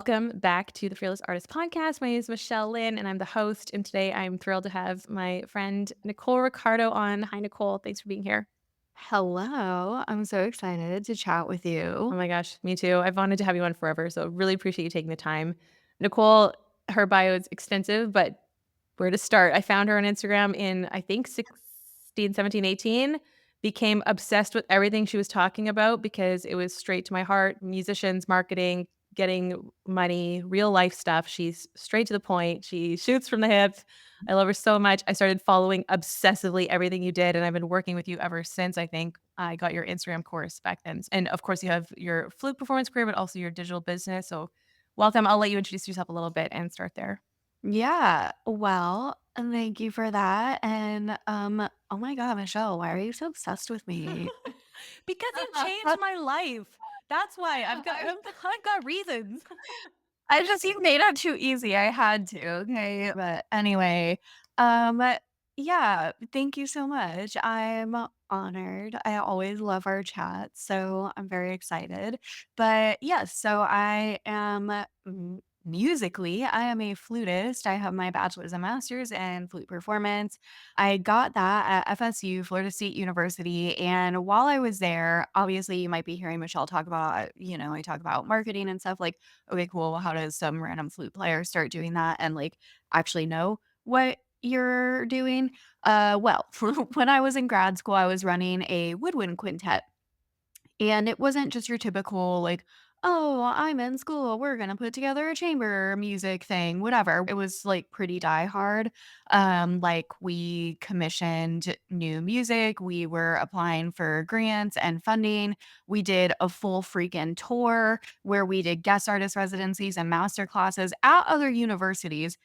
Welcome back to the Fearless Artist Podcast. My name is Michelle Lynn, and I'm the host. And today I'm thrilled to have my friend Nicole Riccardo on. Hi, Nicole. Thanks for being here. Hello. I'm so excited to chat with Oh you. my gosh, me too. I've wanted to have you on forever, so really appreciate you taking the time. Nicole, her bio is extensive, but where to start? I found her on Instagram in, I think, 16, 17, 18. Became obsessed with everything she was talking about because it was straight to my heart. Musicians, marketing, getting money, real life stuff. She's straight to the point. She shoots from the hip. I love her so much. I started following obsessively everything you did, and I've been working with you ever since. I think I got your Instagram course back then. And of course, you have your flute performance career, but also your digital business. So, welcome. I'll let you introduce yourself a little bit and start there. Yeah. Well, thank you for that. And oh my god, Michelle, why are you so obsessed with me? Because you changed my life. That's why I've got reasons. You made it too easy. I had to. Okay. But anyway, um yeah, thank you so much. I'm honored. I always love our chat, so I'm very excited. But yes, so I am musically, I am a flutist. I have my bachelor's and master's in flute performance. I got that at FSU, Florida State University. And while I was there, obviously you might be hearing Michelle talk about, I talk about marketing and stuff like, okay, cool. Well, how does some random flute player start doing that and like actually know what you're doing? Well, when I was in grad school, I was running a woodwind quintet. And it wasn't just your typical, like, oh, I'm in school. We're going to put together a chamber music thing, whatever. It was like pretty die hard. Like, we commissioned new music. We were applying for grants and funding. We did a full freaking tour where we did guest artist residencies and master classes at other universities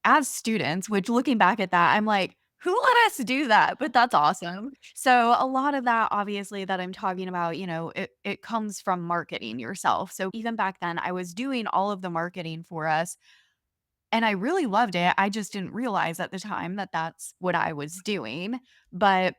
as students, which looking back at that, I'm like, who let us do that? But that's awesome. So a lot of that obviously that I'm talking about, it comes from marketing yourself. So even back then I was doing all of the marketing for us and I really loved it. I just didn't realize at the time that that's what I was doing. But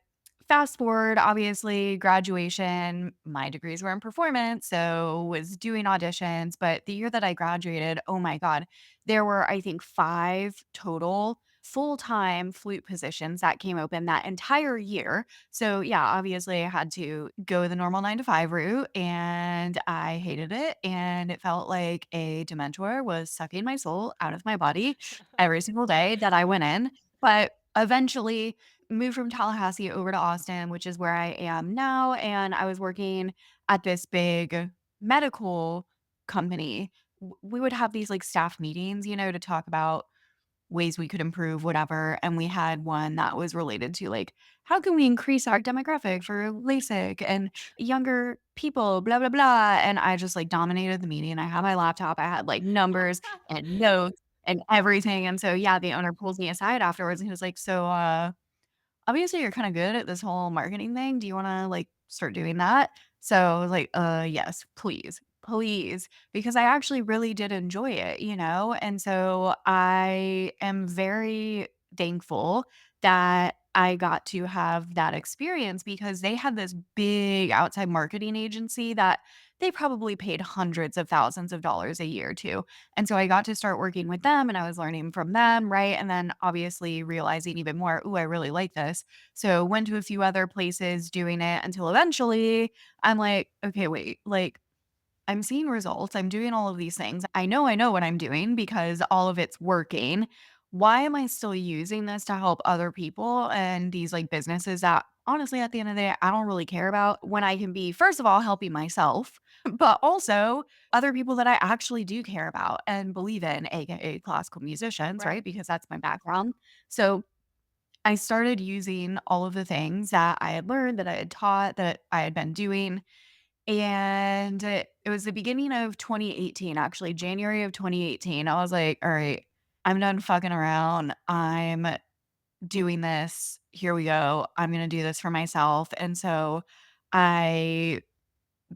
fast forward, obviously, graduation, my degrees were in performance. So was doing auditions. But the year that I graduated, oh my God, there were, I think, five total full-time flute positions that came open that entire year. So yeah, obviously I had to go the normal 9 to 5 route and I hated it. And it felt like a dementor was sucking my soul out of my body every single day that I went in. But eventually moved from Tallahassee over to Austin, which is where I am now. And I was working at this big medical company. We would have these like staff meetings, to talk about ways we could improve, whatever. And we had one that was related to like, how can we increase our demographic for LASIK and younger people, blah, blah, blah. And I just like dominated the meeting. I had my laptop, I had like numbers and notes and everything. And so, yeah, the owner pulls me aside afterwards and he was like, so, obviously you're kind of good at this whole marketing thing. Do you want to like start doing that? So I was like, yes, please, please, because I actually really did enjoy it, And so I am very thankful that I got to have that experience because they had this big outside marketing agency that they probably paid hundreds of thousands of dollars a year to. And so I got to start working with them and I was learning from them, right? And then obviously realizing even more, ooh, I really like this. So went to a few other places doing it until eventually I'm like, okay, wait, like I'm seeing results. I'm doing all of these things. I know what I'm doing because all of it's working. Why am I still using this to help other people and these like businesses that honestly at the end of the day I don't really care about when I can be first of all helping myself, but also other people that I actually do care about and believe in, aka classical musicians, Right. right? Because that's my background. So I started using all of the things that I had learned, that I had taught, that I had been doing and it was the beginning of 2018, actually, January of 2018. I was like, "All right, I'm done fucking around. I'm doing this. Here we go. I'm gonna do this for myself." And so I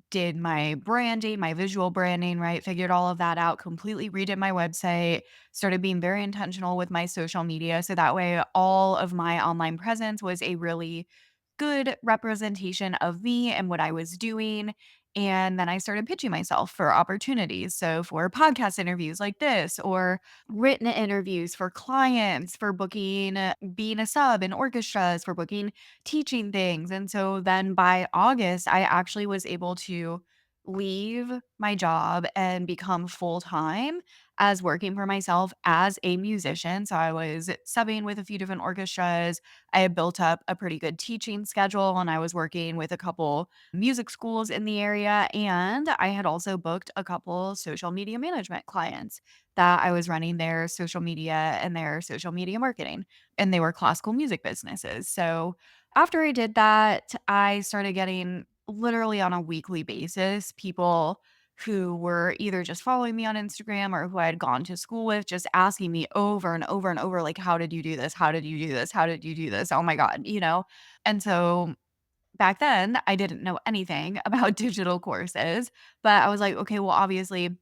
did my branding, my visual branding, right? Figured all of that out, completely redid my website, started being very intentional with my social media. So that way, all of my online presence was a really good representation of me and what I was doing. And then I started pitching myself for opportunities. So for podcast interviews like this, or written interviews for clients, for booking, being a sub in orchestras, for booking teaching things. And so then by August, I actually was able to leave my job and become full time as working for myself as a musician. So I was subbing with a few different orchestras. I had built up a pretty good teaching schedule and I was working with a couple music schools in the area. And I had also booked a couple social media management clients that I was running their social media and their social media marketing, and they were classical music businesses. So after I did that, I started getting literally on a weekly basis people who were either just following me on Instagram or who I had gone to school with, just asking me over and over and over, like, how did you do this? How did you do this? How did you do this? Oh my God, you know? And so back then, I didn't know anything about digital courses, but I was like, okay, well, obviously,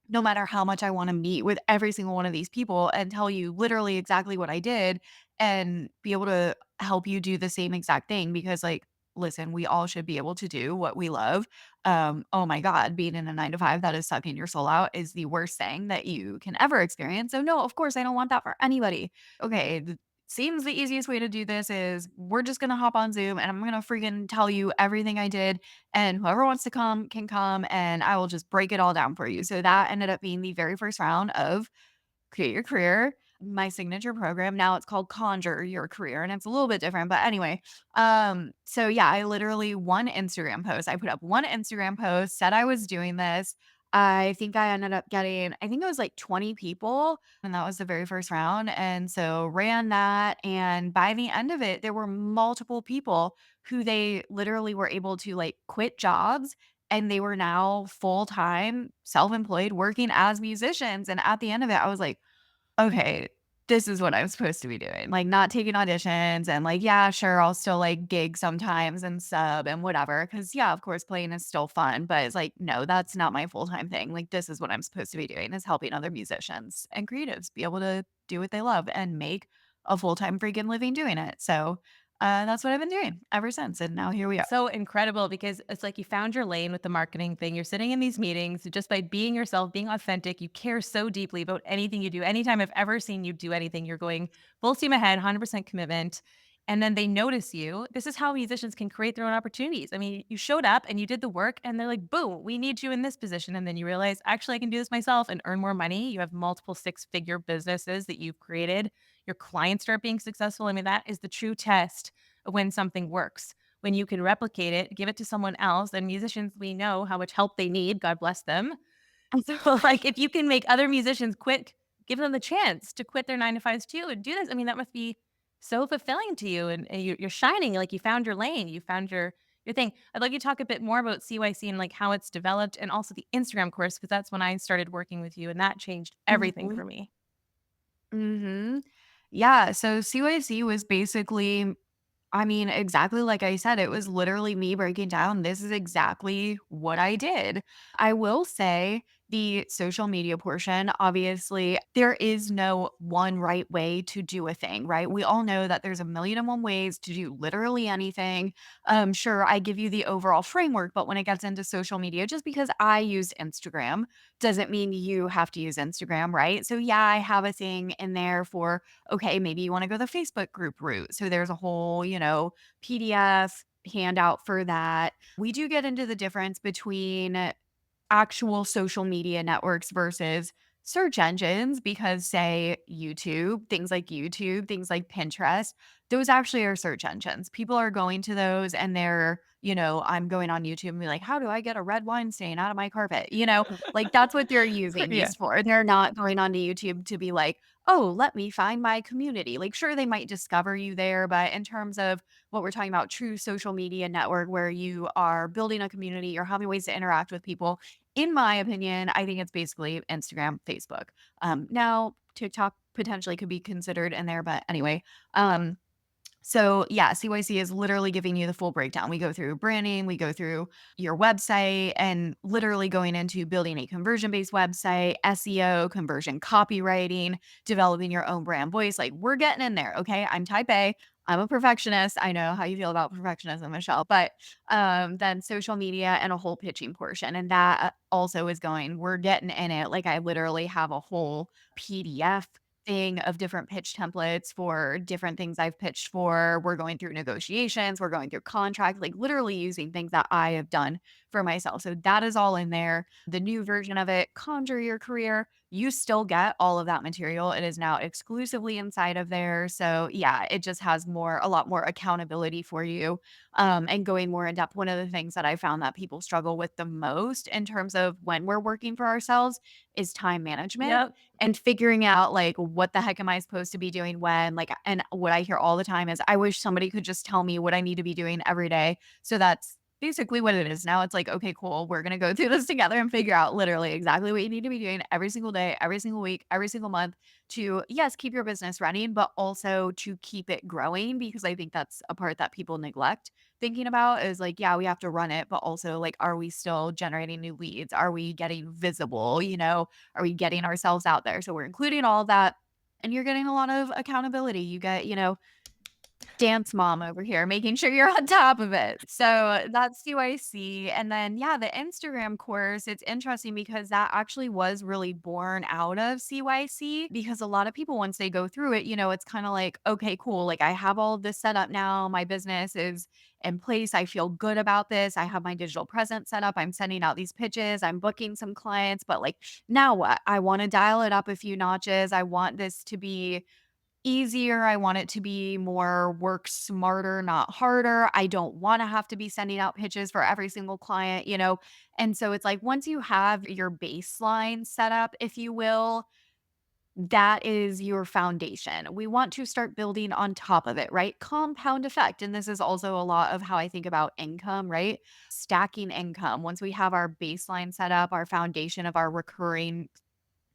no matter how much I wanna meet with every single one of these people and tell you literally exactly what I did and be able to help you do the same exact thing because, like, listen, we all should be able to do what we love. Oh my god, being in a 9 to 5 that is sucking your soul out is the worst thing that you can ever experience. So, no, of course, I don't want that for anybody. Okay, seems the easiest way to do this is we're just gonna hop on Zoom and I'm gonna freaking tell you everything I did and whoever wants to come can come and I will just break it all down for you. So that ended up being the very first round of Create Your Career, my signature program. Now it's called Conjure Your Career and it's a little bit different, but anyway. So yeah, I literally one Instagram post. I put up one Instagram post, said I was doing this. I think I ended up getting, I think it was like 20 people, and that was the very first round. And so ran that. And by the end of it, there were multiple people who they literally were able to like quit jobs and they were now full time, self employed, working as musicians. And at the end of it, I was like, okay, this is what I'm supposed to be doing. Like, not taking auditions and, like, yeah, sure, I'll still, like, gig sometimes and sub and whatever. Cause, yeah, of course, playing is still fun, but it's like, no, that's not my full-time thing. Like, this is what I'm supposed to be doing is helping other musicians and creatives be able to do what they love and make a full-time freaking living doing it. So, that's what I've been doing ever since, and now here we are. So incredible because it's like you found your lane with the marketing thing. You're sitting in these meetings just by being yourself, being authentic. You care so deeply about anything you do. Anytime I've ever seen you do anything, you're going full steam ahead, 100% commitment. And then they notice you. This is how musicians can create their own opportunities. I mean, you showed up and you did the work, and they're like, boom, we need you in this position. And then you realize, actually, I can do this myself and earn more money. You have multiple six-figure businesses that you've created. Your clients start being successful. I mean, that is the true test of when something works, when you can replicate it, give it to someone else. And musicians, we know how much help they need. God bless them. So, like, if you can make other musicians quit, give them the chance to quit their 9 to 5s too and do this. I mean, that must be so fulfilling to you. And you're shining, like you found your lane, you found your thing. I'd like you to talk a bit more about CYC and like how it's developed and also the Instagram course, because that's when I started working with you and that changed everything Mhm. for me. Mhm. Yeah, so CYC was basically, I mean, exactly like I said, it was literally me breaking down, this is exactly what I did. I will say the social media portion, obviously, there is no one right way to do a thing, right? We all know that there's a million and one ways to do literally anything. Sure, I give you the overall framework, but when it gets into social media, just because I use Instagram doesn't mean you have to use Instagram, right? So, yeah, I have a thing in there for, okay, maybe you want to go the Facebook group route. So there's a whole, PDF handout for that. We do get into the difference between actual social media networks versus search engines because say YouTube, things like Pinterest, those actually are search engines. People are going to those and they're, I'm going on YouTube and be like, how do I get a red wine stain out of my carpet? Like that's what they're using Yeah. these for. They're not going onto YouTube to be like, oh, let me find my community. Like, sure, they might discover you there, but in terms of what we're talking about, true social media network where you are building a community, you're having ways to interact with people, in my opinion, I think it's basically Instagram, Facebook. Now TikTok potentially could be considered in there, but anyway, so yeah, CYC is literally giving you the full breakdown. We go through branding, we go through your website and literally going into building a conversion based website, SEO, conversion copywriting, developing your own brand voice. Like we're getting in there. Okay. I'm type A. I'm a perfectionist. I know how you feel about perfectionism, Michelle, but then social media and a whole pitching portion. And that also is going, we're getting in it. Like I literally have a whole PDF thing of different pitch templates for different things I've pitched for. We're going through negotiations, we're going through contracts, like literally using things that I have done for myself. So that is all in there. The new version of it, Conjure Your Career, you still get all of that material. It is now exclusively inside of there. So yeah, it just has a lot more accountability for you. And going more in depth. One of the things that I found that people struggle with the most in terms of when we're working for ourselves is time management Yep. and figuring out like what the heck am I supposed to be doing when, like, and what I hear all the time is I wish somebody could just tell me what I need to be doing every day. So that's basically what it is now. It's like, okay, cool. We're going to go through this together and figure out literally exactly what you need to be doing every single day, every single week, every single month to, yes, keep your business running, but also to keep it growing. Because I think that's a part that people neglect thinking about is like, yeah, we have to run it, but also like, are we still generating new leads? Are we getting visible? Are we getting ourselves out there? So we're including all of that. And you're getting a lot of accountability. You get, dance mom over here, making sure you're on top of it. So that's CYC. And then, yeah, the Instagram course, it's interesting because that actually was really born out of CYC because a lot of people, once they go through it, it's kind of like, okay, cool. Like I have all of this set up now. My business is in place. I feel good about this. I have my digital presence set up. I'm sending out these pitches. I'm booking some clients, but like, now what? I want to dial it up a few notches. I want this to be easier. I want it to be more work smarter, not harder. I don't want to have to be sending out pitches for every single client. And so it's like once you have your baseline set up, if you will, that is your foundation. We want to start building on top of it, right? Compound effect. And this is also a lot of how I think about income, right? Stacking income. Once we have our baseline set up, our foundation of our recurring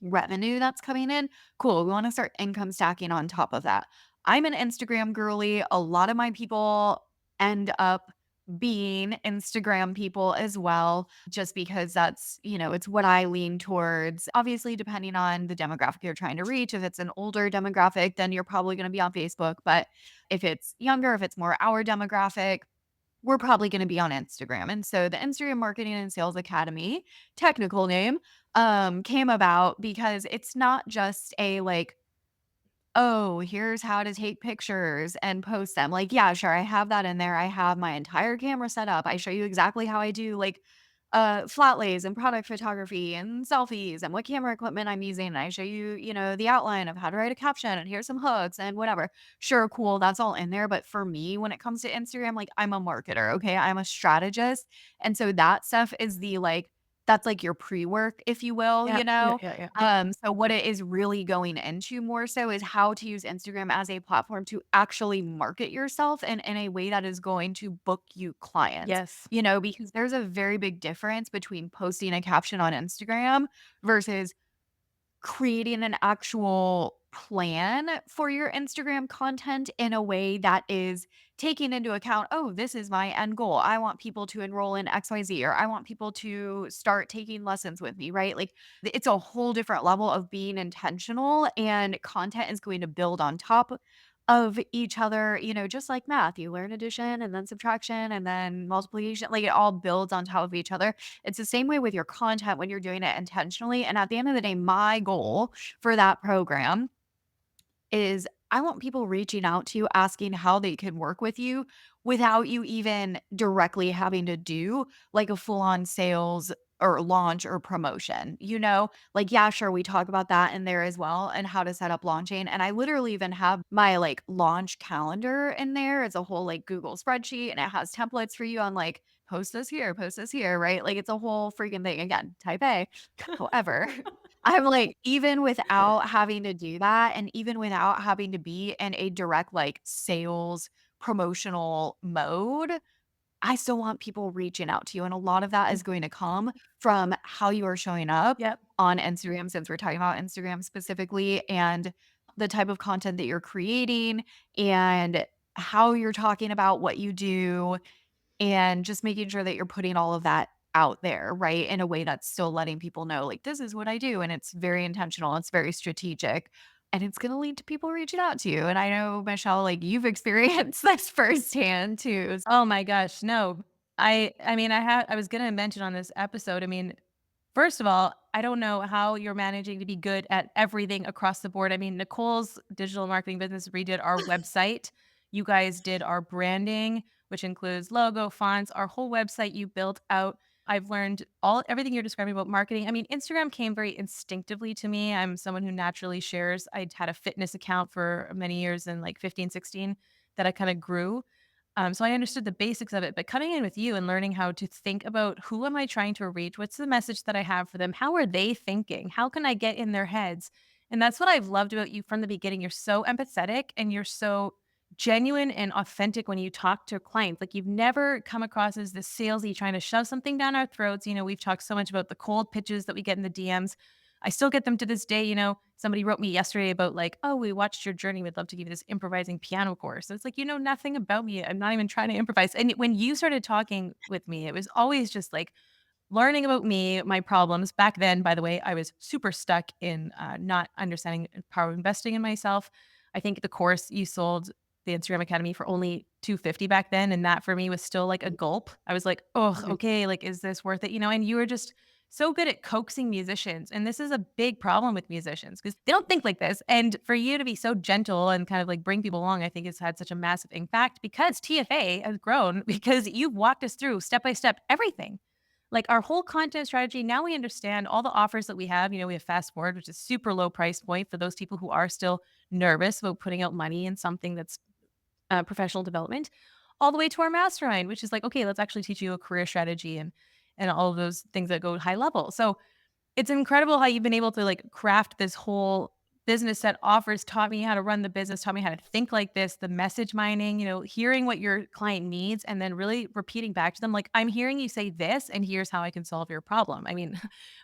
revenue that's coming in, cool. We want to start income stacking on top of that. I'm an Instagram girly. A lot of my people end up being Instagram people as well, just because it's what I lean towards. Obviously, depending on the demographic you're trying to reach, if it's an older demographic, then you're probably going to be on Facebook. But if it's younger, if it's more our demographic, we're probably gonna be on Instagram. And so the Instagram Marketing and Sales Academy, technical name, came about because it's not just a like, "Oh, here's how to take pictures and post them." Like, yeah, sure, I have that in there. I have my entire camera set up. I show you exactly how I do like flat lays and product photography and selfies and what camera equipment I'm using. And I show you, the outline of how to write a caption and here's some hooks and whatever. Sure, cool, that's all in there. But for me, when it comes to Instagram, like I'm a marketer, okay? I'm a strategist. And so that stuff is that's like your pre-work, if you will, Yep. Yeah, yeah, yeah. so what it is really going into more so is how to use Instagram as a platform to actually market yourself and in a way that is going to book you clients. Yes. Because there's a very big difference between posting a caption on Instagram versus creating an actual plan for your Instagram content in a way that is taking into account, oh, this is my end goal. I want people to enroll in XYZ, or I want people to start taking lessons with me, right? Like it's a whole different level of being intentional, and content is going to build on top of each other, just like math. You learn addition and then subtraction and then multiplication, like it all builds on top of each other. It's the same way with your content when you're doing it intentionally. And at the end of the day, my goal for that program is I want people reaching out to you asking how they can work with you without you even directly having to do like a full on sales or launch or promotion. Like, yeah, sure, we talk about that in there as well and how to set up launching. And I literally even have my like launch calendar in there. It's a whole like Google spreadsheet and it has templates for you on like post this here, right? Like it's a whole freaking thing. Again, type A. However, I'm like, even without having to do that, and even without having to be in a direct, like, sales promotional mode, I still want people reaching out to you, and a lot of that is going to come from how you are showing up Yep. on Instagram, since we're talking about Instagram specifically, and the type of content that you're creating, and how you're talking about what you do, and just making sure that you're putting all of that out there, right? In a way that's still letting people know, like, this is what I do. And it's very intentional, it's very strategic. and it's going to lead to people reaching out to you. And I know, Michelle, like you've experienced this firsthand too. Oh my gosh, no. I mean, I was gonna mention on this episode, I mean, first of all, I don't know how you're managing to be good at everything across the board. I mean, Nicole's digital marketing business redid our website. You guys did our branding, which includes logo, fonts, our whole website you built out. I've learned all everything you're describing about marketing. I mean, Instagram came very instinctively to me. I'm someone who naturally shares. I'd had a fitness account for many years in like 15, 16 that I kind of grew. So I understood the basics of it, but coming in with you and learning how to think about who am I trying to reach? What's the message that I have for them? How are they thinking? How can I get in their heads? And that's what I've loved about you from the beginning. You're so empathetic and you're so genuine and authentic when you talk to clients. Like you've never come across as this salesy trying to shove something down our throats. You know, we've talked so much about the cold pitches that we get in the DMs. I still get them to this day. You know, somebody wrote me yesterday about like, "Oh, we watched your journey. We'd love to give you this improvising piano course." So it's like, you know nothing about me. I'm not even trying to improvise. And when you started talking with me, it was always just like learning about me, my problems. Back then, by the way, I was super stuck in not understanding the power of investing in myself. I think the course you sold, the Instagram Academy, for only 250 back then, and that for me was still like a gulp. I was like, "Oh, Mhm. okay, like is this worth it?" You know, and you were just so good at coaxing musicians, and this is a big problem with musicians because they don't think like this. And for you to be so gentle and kind of like bring people along, I think has had such a massive impact because TFA has grown because you've walked us through step by step everything, like our whole content strategy. Now we understand all the offers that we have. You know, we have Fast Forward, which is super low price point for those people who are still nervous about putting out money in something that's professional development, all the way to our mastermind, which is like, okay, let's actually teach you a career strategy and all of those things that go high level. So it's incredible how you've been able to, like, craft this whole business that offers taught me how to run the business, taught me how to think like this, the message mining, you know, hearing what your client needs and then really repeating back to them, like, "I'm hearing you say this, and here's how I can solve your problem." I mean,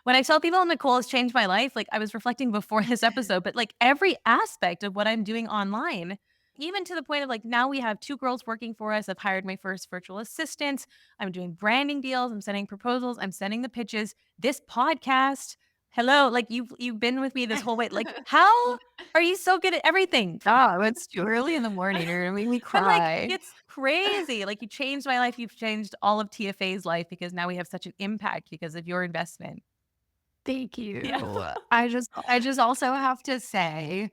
when I tell people Nicole has changed my life, like, I was reflecting before this episode, but, like, every aspect of what I'm doing online, even to the point of, like, now we have 2 girls working for us. I've hired my first virtual assistant. I'm doing branding deals. I'm sending proposals. I'm sending the pitches. This podcast, hello, like you've been with me this whole way. Like, how are you so good at everything? Oh, it's too early in the morning. You're gonna make me I'm like, cry. it's crazy. Like you changed my life. You've changed all of TFA's life because now we have such an impact because of your investment. Thank Yeah. you. I just also have to say,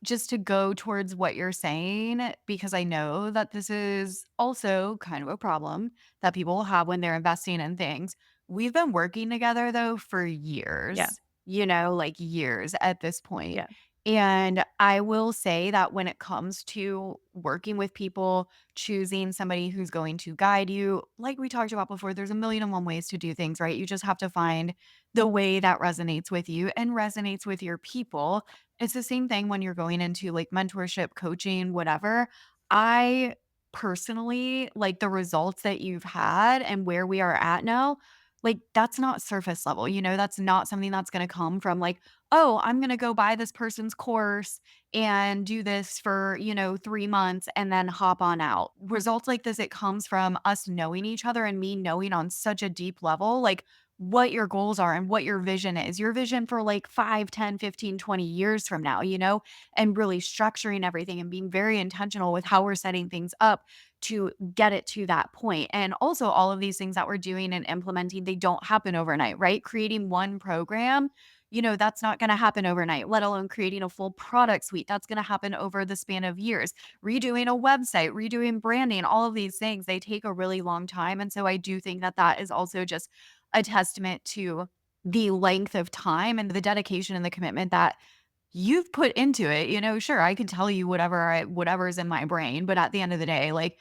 just to go towards what you're saying, because I know that this is also kind of a problem that people have when they're investing in things. We've been working together though for Yeah. years, like years at this point. Yeah. And I will say that when it comes to working with people, choosing somebody who's going to guide you, like we talked about before, there's a million and one ways to do things, right? You just have to find the way that resonates with you and resonates with your people. It's the same thing when you're going into like mentorship, coaching, whatever. I personally like the results that you've had and where we are at now. Like, that's not surface level, that's not something that's going to come from like, oh, I'm going to go buy this person's course and do this for, 3 months and then hop on out. Results like this, it comes from us knowing each other and me knowing on such a deep level, like, what your goals are and what your vision is, your vision for like 5, 10, 15, 20 years from now, and really structuring everything and being very intentional with how we're setting things up to get it to that point. And also, all of these things that we're doing and implementing, they don't happen overnight, right? Creating one program, that's not going to happen overnight, let alone creating a full product suite. That's going to happen over the span of years. Redoing a website, redoing branding, all of these things, they take a really long time. And so I do think that that is also just a testament to the length of time and the dedication and the commitment that you've put into it. Sure, I can tell you whatever's in my brain, but at the end of the day, like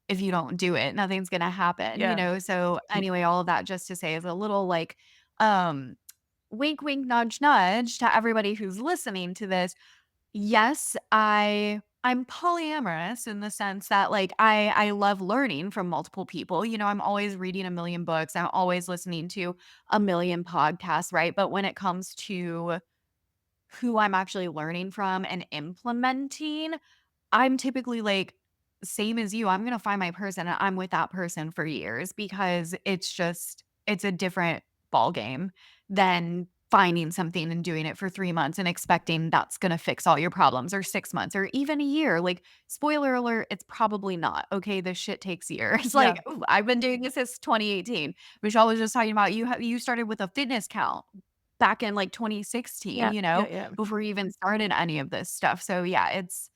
if you don't do it, nothing's gonna happen, Yeah. So anyway, all of that just to say is a little like um wink wink nudge nudge to everybody who's listening to this. Yes, I'm polyamorous in the sense that like I love learning from multiple people. I'm always reading a million books. I'm always listening to a million podcasts, right? But when it comes to who I'm actually learning from and implementing, I'm typically like same as you. I'm going to find my person and I'm with that person for years because it's a different ball game than finding something and doing it for 3 months and expecting that's gonna fix all your problems, or 6 months, or even a year. Like, spoiler alert, it's probably not, okay? This shit takes years. Yeah. Like, ooh, I've been doing this since 2018. Michelle was just talking about you started with a fitness count back in, like, 2016, Yeah. Yeah. Yeah. before you even started any of this stuff. So, yeah, it's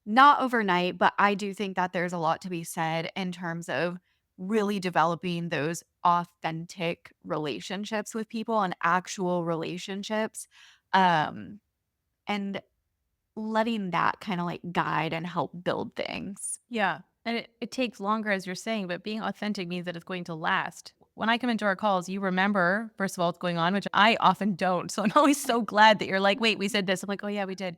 not overnight, but I do think that there's a lot to be said in terms of really developing those authentic relationships with people and actual relationships, um, and letting that kinda, like, guide and help build things. Yeah, and it takes longer, as you're saying, but being authentic means that it's going to last. When I come into our calls, you remember, first of all, what's going on, which I often don't. So I'm always so glad that you're like, wait, we said this. I'm like, oh yeah, we did.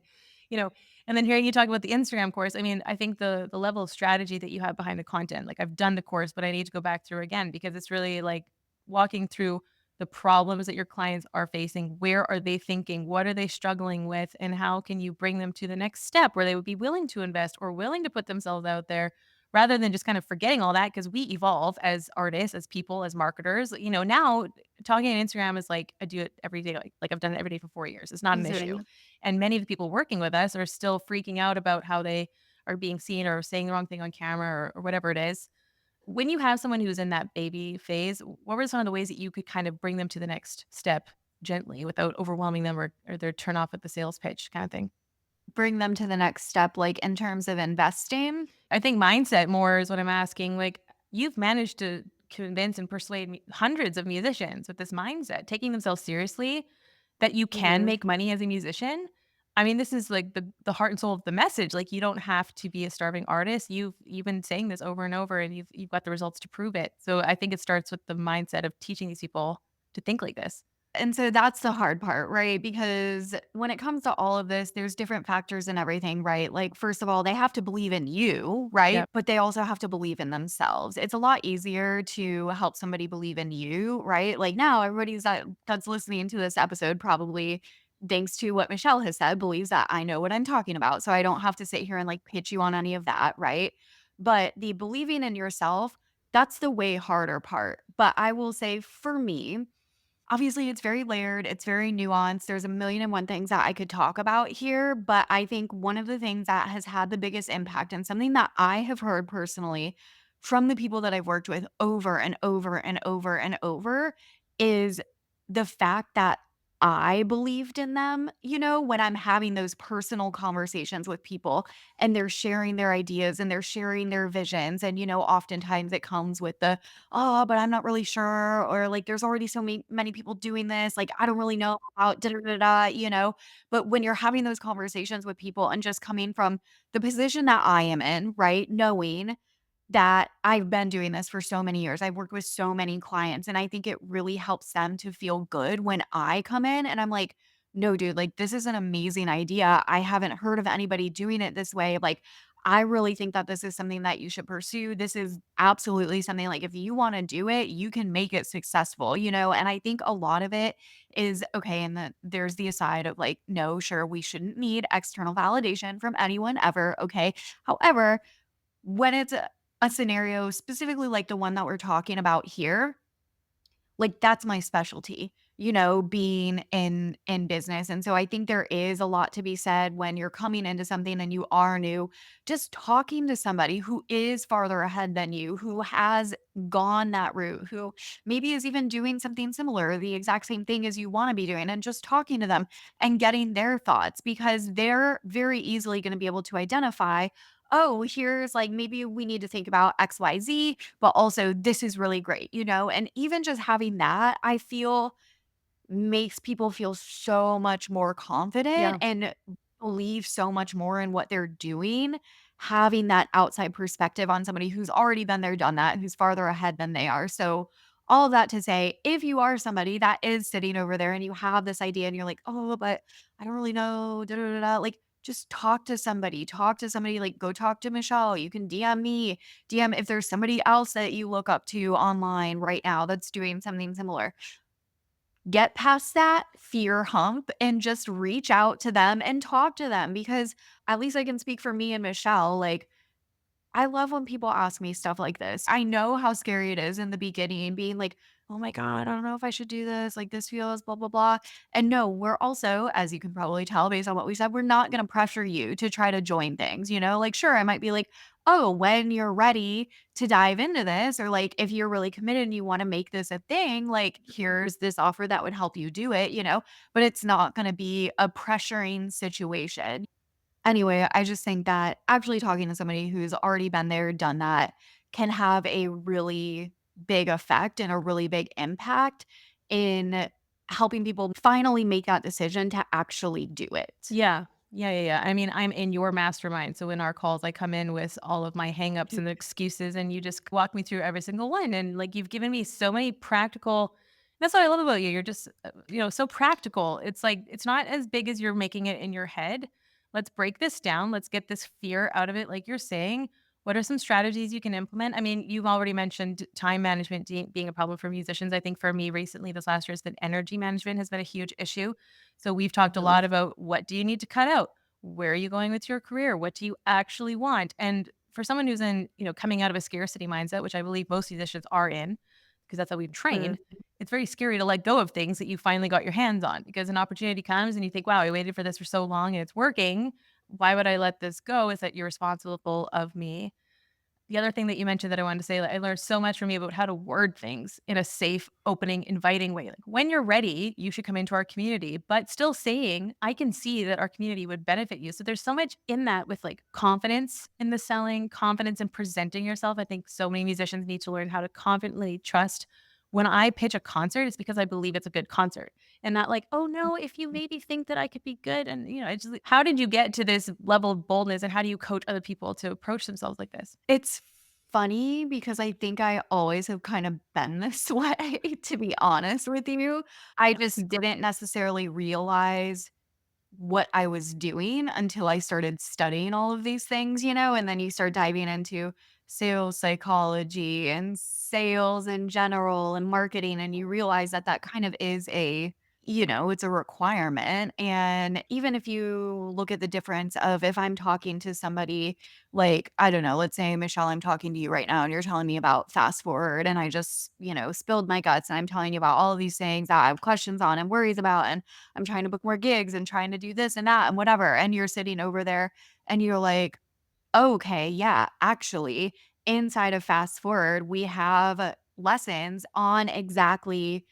You know, and then hearing you talk about the Instagram course, I mean, I think the level of strategy that you have behind the content, like I've done the course, but I need to go back through again because it's really like walking through the problems that your clients are facing. Where are they thinking? What are they struggling with? And how can you bring them to the next step where they would be willing to invest or willing to put themselves out there rather than just kind of forgetting all that? Because we evolve as artists, as people, as marketers. Now talking on Instagram is like I do it every day. Like I've done it every day for 4 years. It's not an issue. Same. And many of the people working with us are still freaking out about how they are being seen or saying the wrong thing on camera or whatever it is. When you have someone who's in that baby phase, what were some of the ways that you could kind of bring them to the next step gently without overwhelming them or their turn off at the sales pitch kind of thing? Bring them to the next step, like, in terms of investing. I think mindset more is what I'm asking. Like, you've managed to convince and persuade hundreds of musicians with this mindset, taking themselves seriously, that you can Mhm. make money as a musician. I mean, this is like the heart and soul of the message. Like, you don't have to be a starving artist. You've been saying this over and over, and you've got the results to prove it. So I think it starts with the mindset of teaching these people to think like this. And so that's the hard part, right? Because when it comes to all of this, there's different factors and everything, right? Like, first of all, they have to believe in you, right? Yep. But they also have to believe in themselves. It's a lot easier to help somebody believe in you, right? Like, now everybody's that's listening to this episode probably, thanks to what Michelle has said, believes that I know what I'm talking about. So I don't have to sit here and like pitch you on any of that, right? But the believing in yourself, that's the way harder part. But I will say for me, obviously, it's very layered, it's very nuanced. There's a million and one things that I could talk about here, but I think one of the things that has had the biggest impact and something that I have heard personally from the people that I've worked with over and over and over and over is the fact that I believed in them, when I'm having those personal conversations with people and they're sharing their ideas and they're sharing their visions. And, oftentimes it comes with the, "Oh, but I'm not really sure," or like, "There's already so many people doing this, like, I don't really know about da da da da," But when you're having those conversations with people and just coming from the position that I am in, right, knowing that I've been doing this for so many years, I've worked with so many clients, and I think it really helps them to feel good when I come in and I'm like, "No, dude, like, this is an amazing idea. I haven't heard of anybody doing it this way. Like, I really think that this is something that you should pursue. This is absolutely something like if you wanna do it, you can make it successful," And I think a lot of it is okay, and there's the aside of like, no, sure, we shouldn't need external validation from anyone ever, okay? However, when it's a scenario specifically like the one that we're talking about here, like, that's my specialty, being in business, and so I think there is a lot to be said when you're coming into something and you are new, just talking to somebody who is farther ahead than you, who has gone that route, who maybe is even doing something similar, the exact same thing as you wanna be doing, and just talking to them and getting their thoughts because they're very easily gonna be able to identify, "Oh, here's, like, maybe we need to think about XYZ, but also this is really great," And even just having that, I feel makes people feel so much more confident Yeah. and believe so much more in what they're doing, having that outside perspective on somebody who's already been there, done that, who's farther ahead than they are. So, all of that to say, if you are somebody that is sitting over there and you have this idea and you're like, "Oh, but I don't really know, da da da da," like, just talk to somebody, like, go talk to Michelle, you can DM me, DM if there's somebody else that you look up to online right now that's doing something similar. Get past that fear hump and just reach out to them and talk to them because at least I can speak for me and Michelle, like, I love when people ask me stuff like this. I know how scary it is in the beginning being like, "Oh my god, I don't know if I should do this, like, this feels blah, blah, blah." And no, we're also, as you can probably tell based on what we said, we're not gonna pressure you to try to join things, you know? Like, sure, I might be like, "Oh, when you're ready to dive into this," or, like, "If you're really committed and you wanna make this a thing, like, here's this offer that would help you do it," you know? But it's not gonna be a pressuring situation. Anyway, I just think that actually talking to somebody who's already been there, done that, can have a really big effect and a really big impact in helping people finally make that decision to actually do it. Yeah. Yeah. I mean, I'm in your mastermind, so in our calls, I come in with all of my hangups and excuses, and you just walk me through every single one, and, like, you've given me so many practical. That's what I love about you, you're just, so practical. It's like, it's not as big as you're making it in your head. Let's break this down, let's get this fear out of it, like you're saying. What are some strategies you can implement? I mean, you've already mentioned time management being a problem for musicians. I think for me recently, this last year, has been energy management has been a huge issue. So we've talked a Mhm. lot about, what do you need to cut out? Where are you going with your career? What do you actually want? And for someone who's in, coming out of a scarcity mindset, which I believe most musicians are in, because that's how we've trained, Mhm. it's very scary to let go of things that you finally got your hands on, because an opportunity comes and you think, wow, I waited for this for so long and it's working. Why would I let this go? Is that you're responsible of me? The other thing that you mentioned that I wanted to say, like, I learned so much from you about how to word things in a safe, opening, inviting way. Like, when you're ready, you should come into our community, but still saying, I can see that our community would benefit you. So there's so much in that, with like confidence in the selling, confidence in presenting yourself. I think so many musicians need to learn how to confidently trust, when I pitch a concert, it's because I believe it's a good concert, and not like, oh no, if you maybe think that I could be good. And, it's just like, how did you get to this level of boldness, and how do you coach other people to approach themselves like this? It's funny because I think I always have kind of been this way, to be honest with you. I just didn't necessarily realize what I was doing until I started studying all of these things, you know, and then you start diving into sales psychology and sales in general and marketing, and you realize that that kind of is a, it's a requirement. And even if you look at the difference of if I'm talking to somebody like, I don't know, let's say, Michelle, I'm talking to you right now and you're telling me about fast forward, and I just, spilled my guts and I'm telling you about all of these things that I have questions on and worries about. And I'm trying to book more gigs and trying to do this and that and whatever. And you're sitting over there and you're like, okay, yeah, actually, inside of Fast Forward, we have lessons on exactly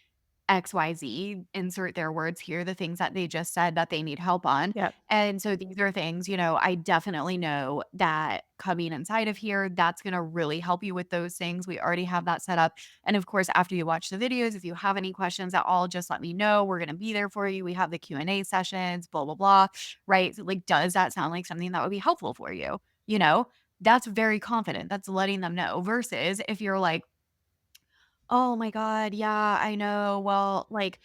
XYZ, insert their words here, the things that they just said that they need help on. Yeah. And so these are things, I definitely know that coming inside of here, that's going to really help you with those things. We already have that set up. And of course, after you watch the videos, if you have any questions at all, just let me know. We're going to be there for you. We have the Q&A sessions, blah, blah, blah. Right? So, like, does that sound like something that would be helpful for you? You know, that's very confident. That's letting them know versus if you're like, oh my God, yeah, I know. Well, like,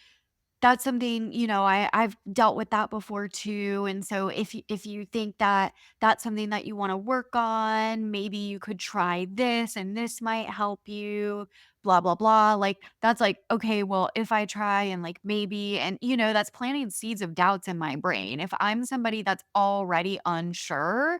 that's something, I've dealt with that before too. And so if you think that that's something that you want to work on, maybe you could try this and this might help you, blah, blah, blah. Like, that's like, okay, well, if I try and like maybe, and that's planting seeds of doubts in my brain. If I'm somebody that's already unsure,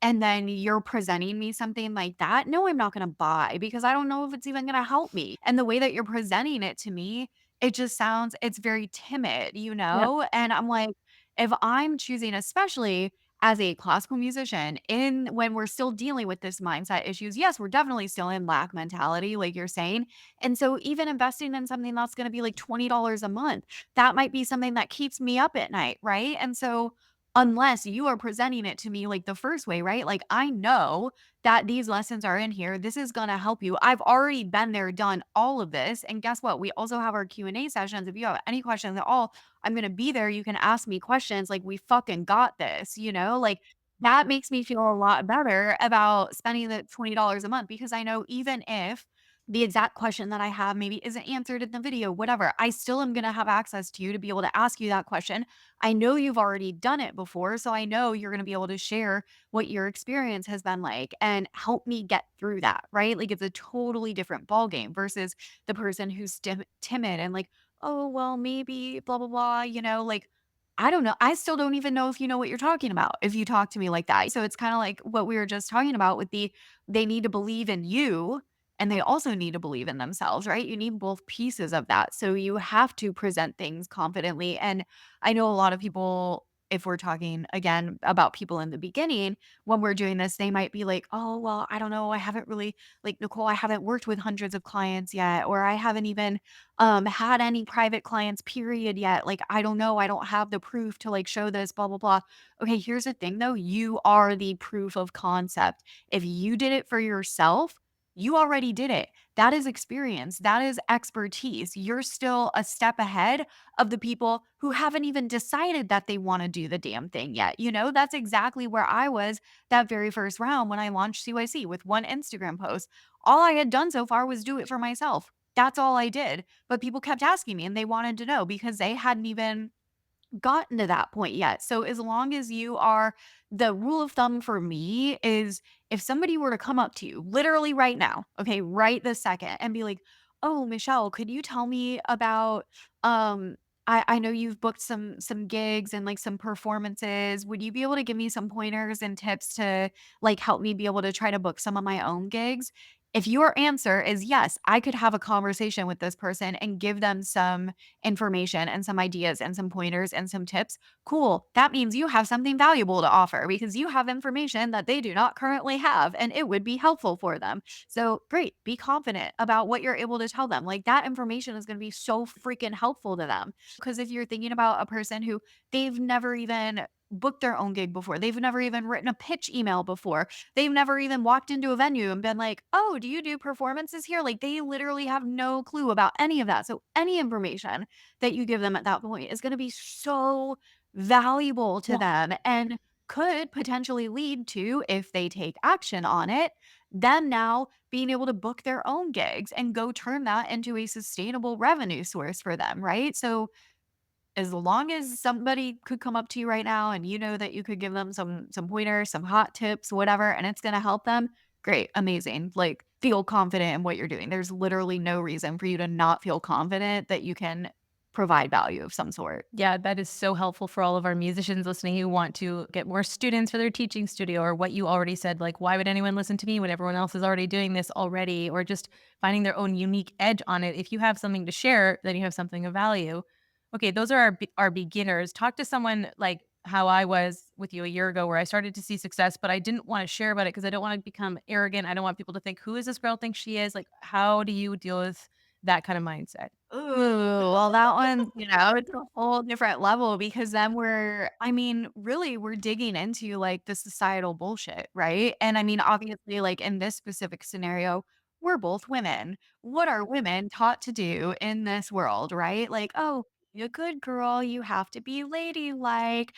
and then you're presenting me something like that, no, I'm not going to buy because I don't know if it's even going to help me. And the way that you're presenting it to me, it just sounds it's very timid, you Yeah. know? And I'm like, if I'm choosing, especially as a classical musician, in when we're still dealing with this mindset issues, yes, we're definitely still in lack mentality, like you're saying. And so even investing in something that's going to be like $20 a month, that might be something that keeps me up at night, right? And so unless you are presenting it to me like the first way, right? Like I know that these lessons are in here. This is going to help you. I've already been there, done all of this. And guess what? We also have our Q&A sessions. If you have any questions at all, I'm going to be there. You can ask me questions. Like we fucking got this, Like that makes me feel a lot better about spending the $20 a month because I know even if the exact question that I have maybe isn't answered in the video, whatever, I still am going to have access to you to be able to ask you that question. I know you've already done it before, so I know you're going to be able to share what your experience has been like and help me get through that, right? Like it's a totally different ball game versus the person who's timid and like, oh, well, maybe blah blah blah, like I don't know. I still don't even know if you know what you're talking about if you talk to me like that. So it's kind of like what we were just talking about with they need to believe in you and they also need to believe in themselves, right? You need both pieces of that. So you have to present things confidently. And I know a lot of people, if we're talking again about people in the beginning, when we're doing this, they might be like, oh, well, I don't know. I haven't really, like, Nicole, I haven't worked with hundreds of clients yet, or I haven't even had any private clients, period, yet. Like, I don't know. I don't have the proof to like show this, blah, blah, blah. Okay, here's the thing though, you are the proof of concept. If you did it for yourself, you already did it. That is experience. That is expertise. You're still a step ahead of the people who haven't even decided that they want to do the damn thing yet. You know, that's exactly where I was that very first round when I launched CYC with one Instagram post. All I had done so far was do it for myself. That's all I did. But people kept asking me and they wanted to know because they hadn't even gotten to that point yet. So as long as you are the rule of thumb for me is if somebody were to come up to you literally right now, okay, right this second and be like, "Oh, Michelle, could you tell me about um I know you've booked some gigs and like some performances. Would you be able to give me some pointers and tips to like help me be able to try to book some of my own gigs?" If your answer is yes, I could have a conversation with this person and give them some information and some ideas and some pointers and some tips, cool. That means you have something valuable to offer because you have information that they do not currently have and it would be helpful for them. So, great. Be confident about what you're able to tell them. Like that information is going to be so freaking helpful to them. Because if you're thinking about a person who they've never even booked their own gig before, they've never even written a pitch email before, they've never even walked into a venue and been like, "Oh, do you do performances here?" Like they literally have no clue about any of that. So, any information that you give them at that point is gonna be so valuable to Yeah. them and could potentially lead to, if they take action on it, them now being able to book their own gigs and go turn that into a sustainable revenue source for them, right? So, as long as somebody could come up to you right now and you know that you could give them some pointers, some hot tips, whatever, and it's gonna help them, great, amazing. Like, feel confident in what you're doing. There's literally no reason for you to not feel confident that you can provide value of some sort. Yeah, that is so helpful for all of our musicians listening who want to get more students for their teaching studio, or what you already said, like, why would anyone listen to me when everyone else is already doing this already? Or just finding their own unique edge on it. If you have something to share, then you have something of value. Okay, those are our beginners. Talk to someone like how I was with you a year ago, where I started to see success, but I didn't want to share about it because I don't want to become arrogant. I don't want people to think, who is this girl think she is? Like, how do you deal with that kind of mindset? Ooh, well, that one, it's a whole different level because then I mean, really, we're digging into like the societal bullshit, right? And I mean, obviously, like in this specific scenario, we're both women. What are women taught to do in this world, right? Like, oh, be a good girl, you have to be ladylike.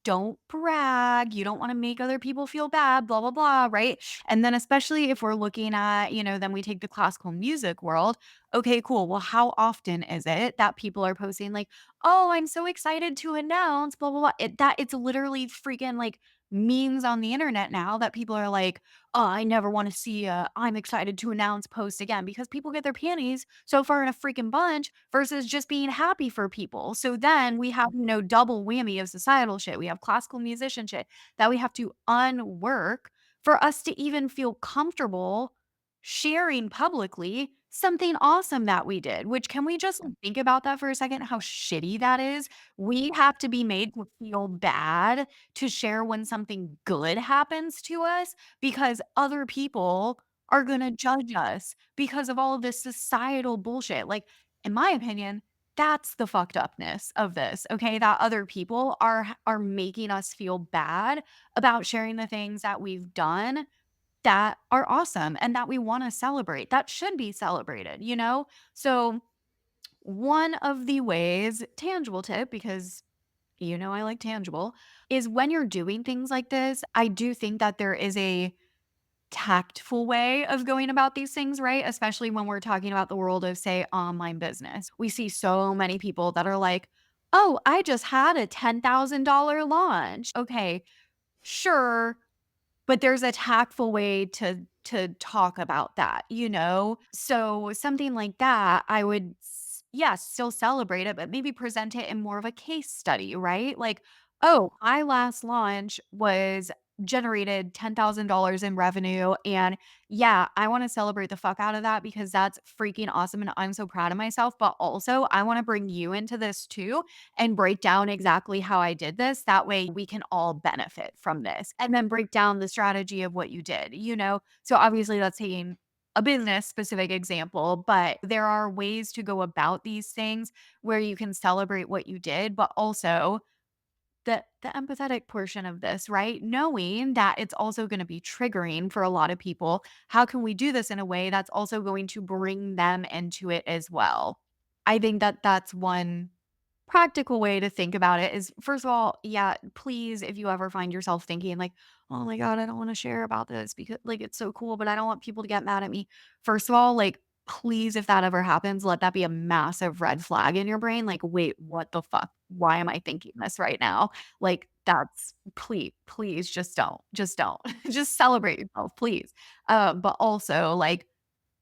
Don't brag. You don't want to make other people feel bad, blah, blah, blah, right? And then, especially if we're looking at, then we take the classical music world. Okay, cool. Well, how often is it that people are posting like, "Oh, I'm so excited to announce blah blah blah." It's literally freaking like memes on the internet now that people are like, "Oh, I never want to see a I'm excited to announce post again," because people get their panties so far in a freaking bunch versus just being happy for people. So then we have, double whammy of societal shit. We have classical musician shit that we have to unwork for us to even feel comfortable sharing publicly something awesome that we did, which can we just think about that for a second, how shitty that is? We have to be made to feel bad to share when something good happens to us because other people are gonna judge us because of all of this societal bullshit. Like, in my opinion, that's the fucked upness of this, okay? That other people are making us feel bad about sharing the things that we've done that are awesome and that we wanna celebrate, that should be celebrated, you know? So, one of the ways tangible tip, because I like tangible, is when you're doing things like this, I do think that there is a tactful way of going about these things, right? Especially when we're talking about the world of, say, online business. We see so many people that are like, "Oh, I just had a $10,000 launch." Okay, sure, but there's a tactful way to talk about that, you know? So something like that, I would yes, still celebrate it, but maybe present it in more of a case study, right? Like, "Oh, my last launch was generated $10,000 in revenue. And yeah, I want to celebrate the fuck out of that because that's freaking awesome. And I'm so proud of myself. But also, I want to bring you into this too and break down exactly how I did this. That way, we can all benefit from this and then break down the strategy of what you did, you know? So, obviously, that's taking a business specific example, but there are ways to go about these things where you can celebrate what you did, but also the empathetic portion of this, right? Knowing that it's also gonna be triggering for a lot of people. How can we do this in a way that's also going to bring them into it as well? I think that that's one practical way to think about it is, first of all, yeah, please, if you ever find yourself thinking like, "Oh my god, I don't wanna share about this because, like, it's so cool, but I don't want people to get mad at me." First of all, like, please, if that ever happens, let that be a massive red flag in your brain, like, "Wait, what the fuck? Why am I thinking this right now?" Like, that's please, just don't. Just celebrate yourself, please. But also, like,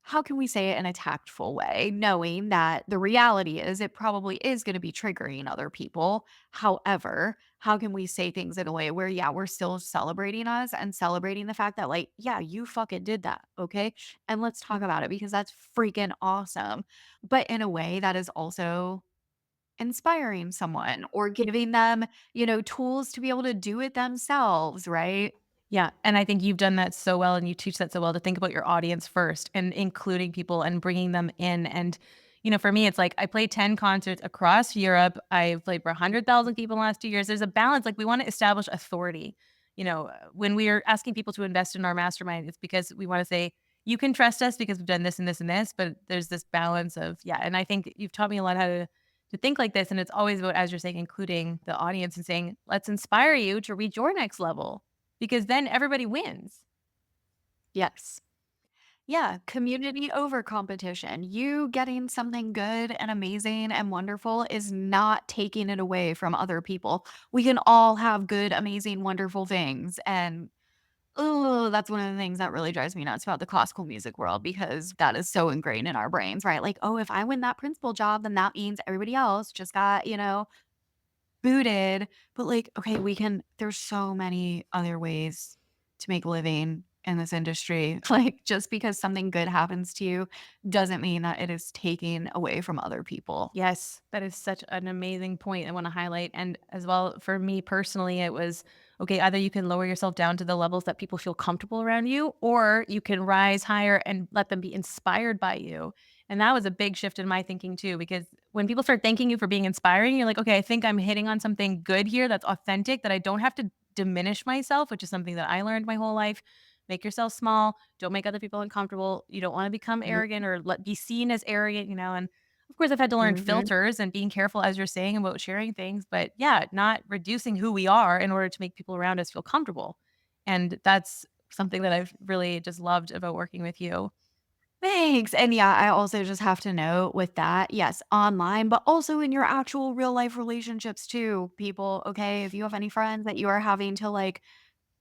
how can we say it in a tactful way, knowing that the reality is it probably is going to be triggering other people. However, how can we say things in a way where, yeah, we're still celebrating us and celebrating the fact that, like, yeah, you fucking did that. Okay. And let's talk about it because that's freaking awesome. But in a way that is also inspiring someone or giving them, tools to be able to do it themselves. Right. Yeah, and I think you've done that so well and you teach that so well to think about your audience first and including people and bringing them in. And, for me, it's like I played 10 concerts across Europe. I've played for 100,000 people in the last 2 years. There's a balance. Like we want to establish authority. When we are asking people to invest in our mastermind, it's because we want to say, you can trust us because we've done this and this and this. But there's this balance of, yeah. And I think you've taught me a lot how to think like this. And it's always about, as you're saying, including the audience and saying, let's inspire you to reach your next level because then everybody wins. Yes. Yeah, community over competition. You getting something good and amazing and wonderful is not taking it away from other people. We can all have good, amazing, wonderful things. And oh, that's one of the things that really drives me nuts about the classical music world because that is so ingrained in our brains, right? Like, oh, if I win that principal job, then that means everybody else just got, booted, but, like, okay, there's so many other ways to make a living in this industry. Like, just because something good happens to you doesn't mean that it is taking away from other people. Yes, that is such an amazing point I want to highlight. And as well, for me personally, it was okay, either you can lower yourself down to the levels that people feel comfortable around you, or you can rise higher and let them be inspired by you. And that was a big shift in my thinking too, because when people start thanking you for being inspiring, you're like, okay, I think I'm hitting on something good here that's authentic, that I don't have to diminish myself, which is something that I learned my whole life. Make yourself small. Don't make other people uncomfortable. You don't want to become Mhm, arrogant or be seen as arrogant, and of course, I've had to learn mhm. filters and being careful, as you're saying, about sharing things, but yeah, not reducing who we are in order to make people around us feel comfortable. And that's something that I've really just loved about working with you. Thanks, and yeah, I also just have to note with that, yes, online, but also in your actual real life relationships too, people, okay? If you have any friends that you are having to, like,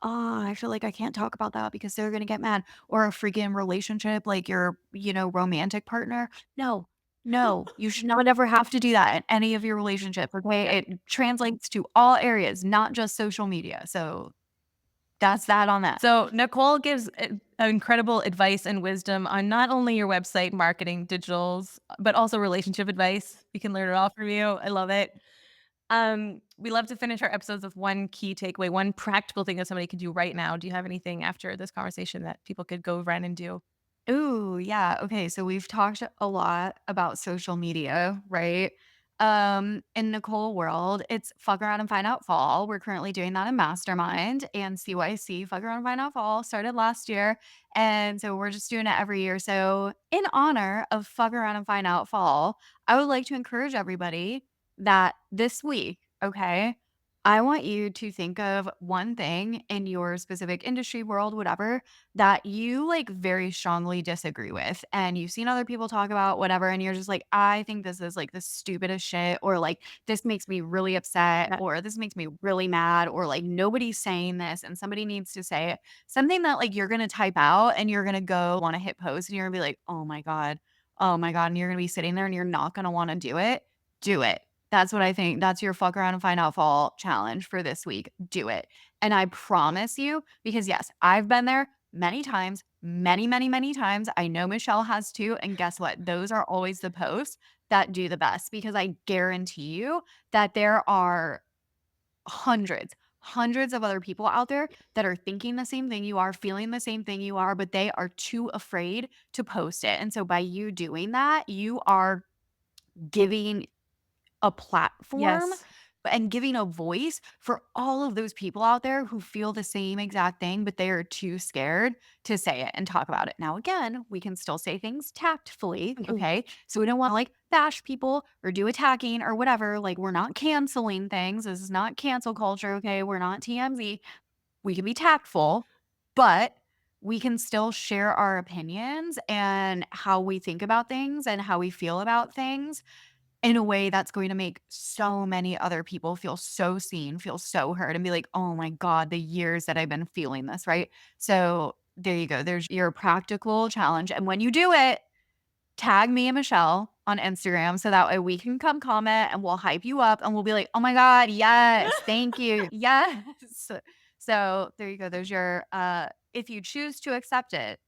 "Oh, I feel like I can't talk about that because they're gonna get mad," or a freaking relationship, like your, romantic partner. No, no, you should not ever have to do that in any of your relationships, okay? Yeah. It translates to all areas, not just social media. So that's that on that. So Nicole gives incredible advice and wisdom on not only your website marketing, digitals, but also relationship advice. We can learn it all from you. I love it. We love to finish our episodes with one key takeaway, one practical thing that somebody could do right now. Do you have anything after this conversation that people could go run and do? Ooh, yeah. Okay, so we've talked a lot about social media, right? In Nicole world, it's fuck around and find out fall. We're currently doing that in Mastermind and CYC, fuck around and find out fall, started last year. And so we're just doing it every year. So in honor of fuck around and find out fall, I would like to encourage everybody that this week, okay, I want you to think of one thing in your specific industry, world, whatever, that you, like, very strongly disagree with, and you've seen other people talk about whatever, and you're just like, "I think this is, like, the stupidest shit," or, like, "This makes me really upset," Yeah. or, "This makes me really mad," or, like, "Nobody's saying this, and somebody needs to say it." Something that, like, you're gonna type out, and you're gonna go wanna hit post, and you're gonna be like, "Oh my god. Oh my god," and you're gonna be sitting there, and you're not gonna wanna do it. Do it. That's what I think. That's your fuck around and find out fall challenge for this week. Do it. And I promise you, because yes, I've been there many times, many, many, many times. I know Michelle has too. And guess what? Those are always the posts that do the best because I guarantee you that there are hundreds, hundreds of other people out there that are thinking the same thing you are, feeling the same thing you are, but they are too afraid to post it. And so by you doing that, you are giving a platform Yes. and giving a voice for all of those people out there who feel the same exact thing, but they are too scared to say it and talk about it. Now, again, we can still say things tactfully. Okay. So we don't want to like bash people or do attacking or whatever. Like, we're not canceling things. This is not cancel culture. Okay. We're not TMZ. We can be tactful, but we can still share our opinions and how we think about things and how we feel about things in a way that's going to make so many other people feel so seen, feel so heard, and be like, "Oh my god, the years that I've been feeling this," right? So, there you go. There's your practical challenge, and when you do it, tag me and Michelle on Instagram so that way we can come comment and we'll hype you up and we'll be like, "Oh my god, yes, thank you. Yes." So, there you go. There's your, if you choose to accept it,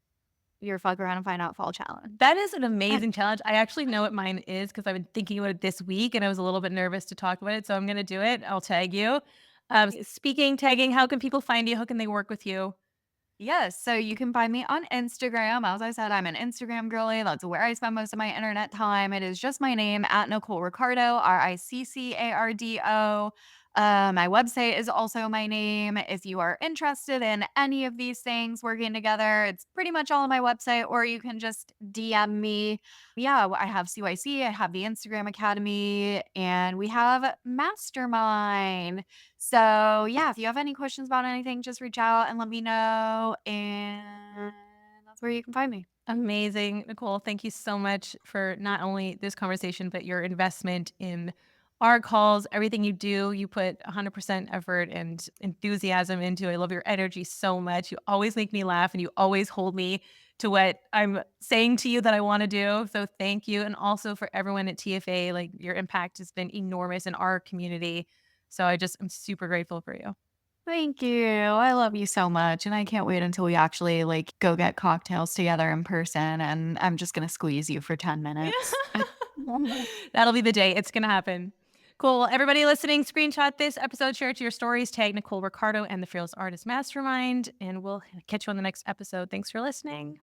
your fuck around and find out fall challenge. That is an amazing challenge. I actually know what mine is because I've been thinking about it this week and I was a little bit nervous to talk about it. So I'm going to do it. I'll tag you. Speaking, tagging, how can people find you? How can they work with you? Yes, so you can find me on Instagram. As I said, I'm an Instagram girly. That's where I spend most of my internet time. It is just my name at Nicole Riccardo, Riccardo. My website is also my name. If you are interested in any of these things working together, it's pretty much all on my website, or you can just DM me. Yeah, I have CYC, I have the Instagram Academy, and we have Mastermind. So, yeah, if you have any questions about anything, just reach out and let me know, and that's where you can find me. Amazing. Nicole, thank you so much for not only this conversation, but your investment in our calls. Everything you do, you put 100% effort and enthusiasm into. I love your energy so much. You always make me laugh and you always hold me to what I'm saying to you that I want to do. So thank you. And also for everyone at TFA, like your impact has been enormous in our community. So I'm super grateful for you. Thank you. I love you so much, and I can't wait until we actually, like, go get cocktails together in person, and I'm just gonna squeeze you for 10 Yeah. minutes. That'll be the day. It's gonna happen. Cool. Well, everybody listening, screenshot this episode, share it to your stories, tag Nicole Riccardo and the Fearless Artist Mastermind, and we'll catch you on the next episode. Thanks for listening.